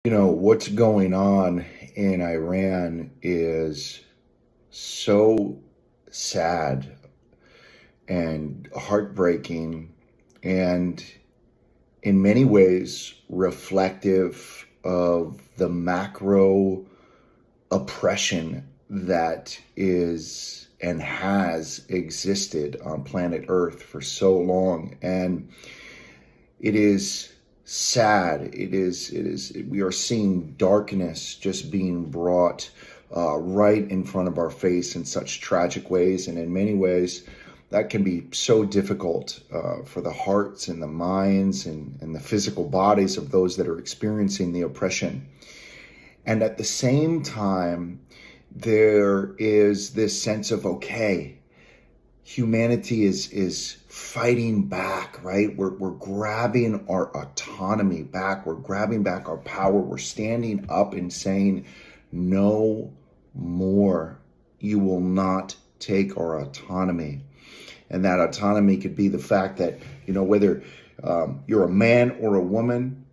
What's going on in Iran is so sad and heartbreaking, and in many ways reflective of the macro oppression that is and has existed on planet Earth for so long. And it is sad. We are seeing darkness just being brought right in front of our face in such tragic ways. And in many ways, that can be so difficult for the hearts and the minds and the physical bodies of those that are experiencing the oppression. And at the same time, there is this sense of, okay, humanity is fighting back, right? We're grabbing our autonomy back. We're grabbing back our power. We're standing up and saying, no more. You will not take our autonomy. And that autonomy could be the fact that, whether you're a man or a woman,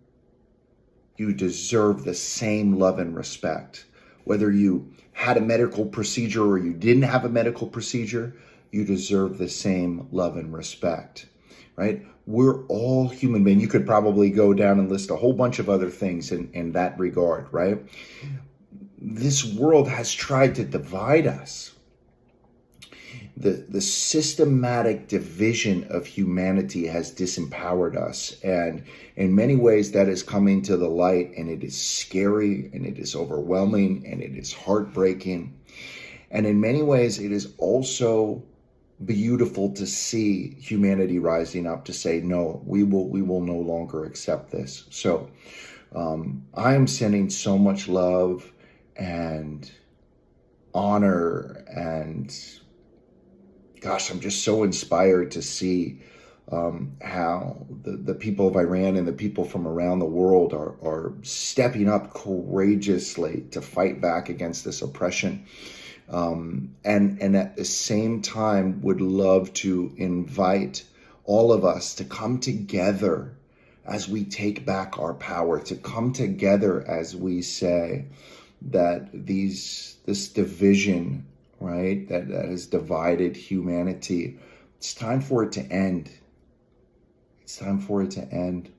you deserve the same love and respect. Whether you had a medical procedure or you didn't have a medical procedure, you deserve the same love and respect, right? We're all human beings. You could probably go down and list a whole bunch of other things in that regard, right? This world has tried to divide us. The systematic division of humanity has disempowered us. And in many ways, that is coming to the light, and it is scary, and it is overwhelming, and it is heartbreaking. And in many ways, it is also beautiful to see humanity rising up to say, no, we will no longer accept this. So I am sending so much love and honor, and gosh, I'm just so inspired to see how the people of Iran and the people from around the world are stepping up courageously to fight back against this oppression. And at the same time would love to invite all of us to come together as we take back our power, to come together as we say that this division, right, that has divided humanity, it's time for it to end. It's time for it to end.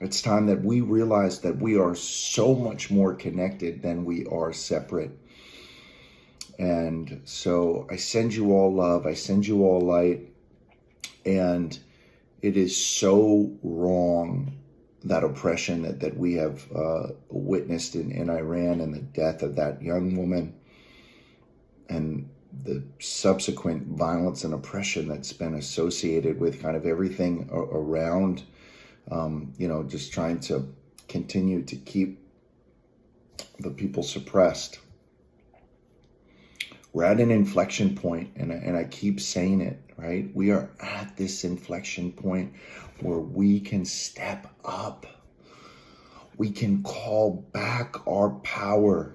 It's time that we realize that we are so much more connected than we are separate. And so I send you all love. I send you all light. And it is so wrong, that oppression that we have witnessed in Iran, and the death of that young woman, and the subsequent violence and oppression that's been associated with kind of everything around, just trying to continue to keep the people suppressed. We're at an inflection point, and I keep saying it, right? We are at this inflection point where we can step up. We can call back our power.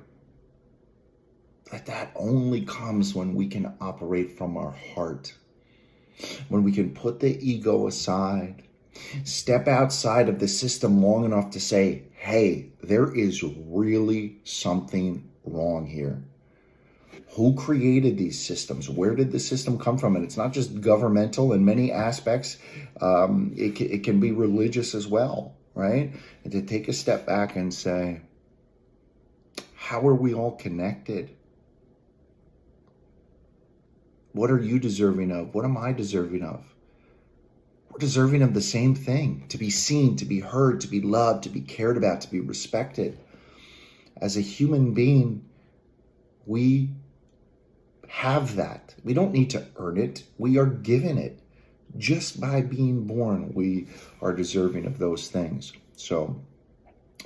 That only comes when we can operate from our heart, when we can put the ego aside, step outside of the system long enough to say, hey, there is really something wrong here. Who created these systems? Where did the system come from? And it's not just governmental in many aspects. It can be religious as well, right? And to take a step back and say, how are we all connected? What are you deserving of? What am I deserving of? We're deserving of the same thing: to be seen, to be heard, to be loved, to be cared about, to be respected. As a human being, we have that. We don't need to earn it. We are given it. Just by being born, we are deserving of those things. So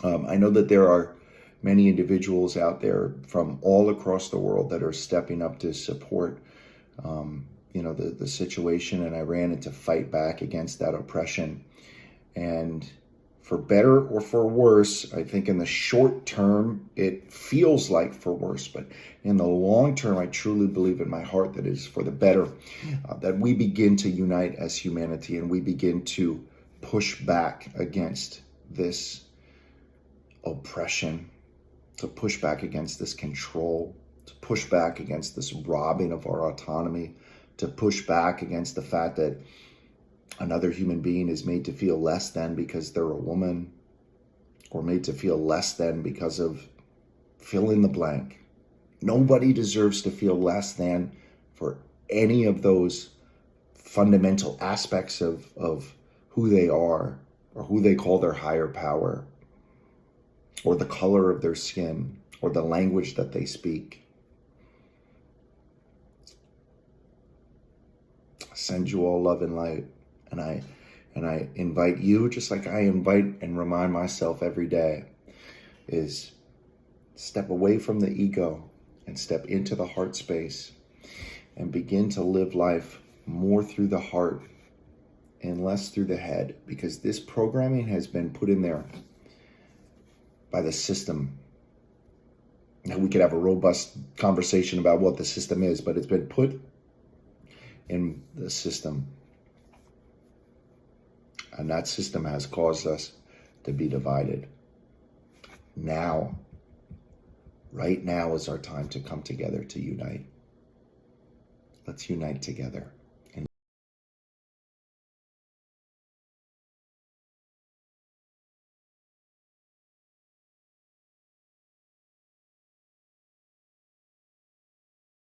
I know that there are many individuals out there from all across the world that are stepping up to support the situation in Iran, and to fight back against that oppression. And for better or for worse, I think in the short term, it feels like for worse. But in the long term, I truly believe in my heart that it is for the better, that we begin to unite as humanity, and we begin to push back against this oppression, to push back against this control, to push back against this robbing of our autonomy, to push back against the fact that another human being is made to feel less than because they're a woman, or made to feel less than because of fill in the blank. Nobody deserves to feel less than for any of those fundamental aspects of who they are, or who they call their higher power, or the color of their skin, or the language that they speak. I send you all love and light, and I invite you, just like I invite and remind myself every day, is step away from the ego and step into the heart space and begin to live life more through the heart and less through the head, because this programming has been put in there by the system. Now, we could have a robust conversation about what the system is, but it's been put in the system. And that system has caused us to be divided. Now, right now is our time to come together to unite. Let's unite together.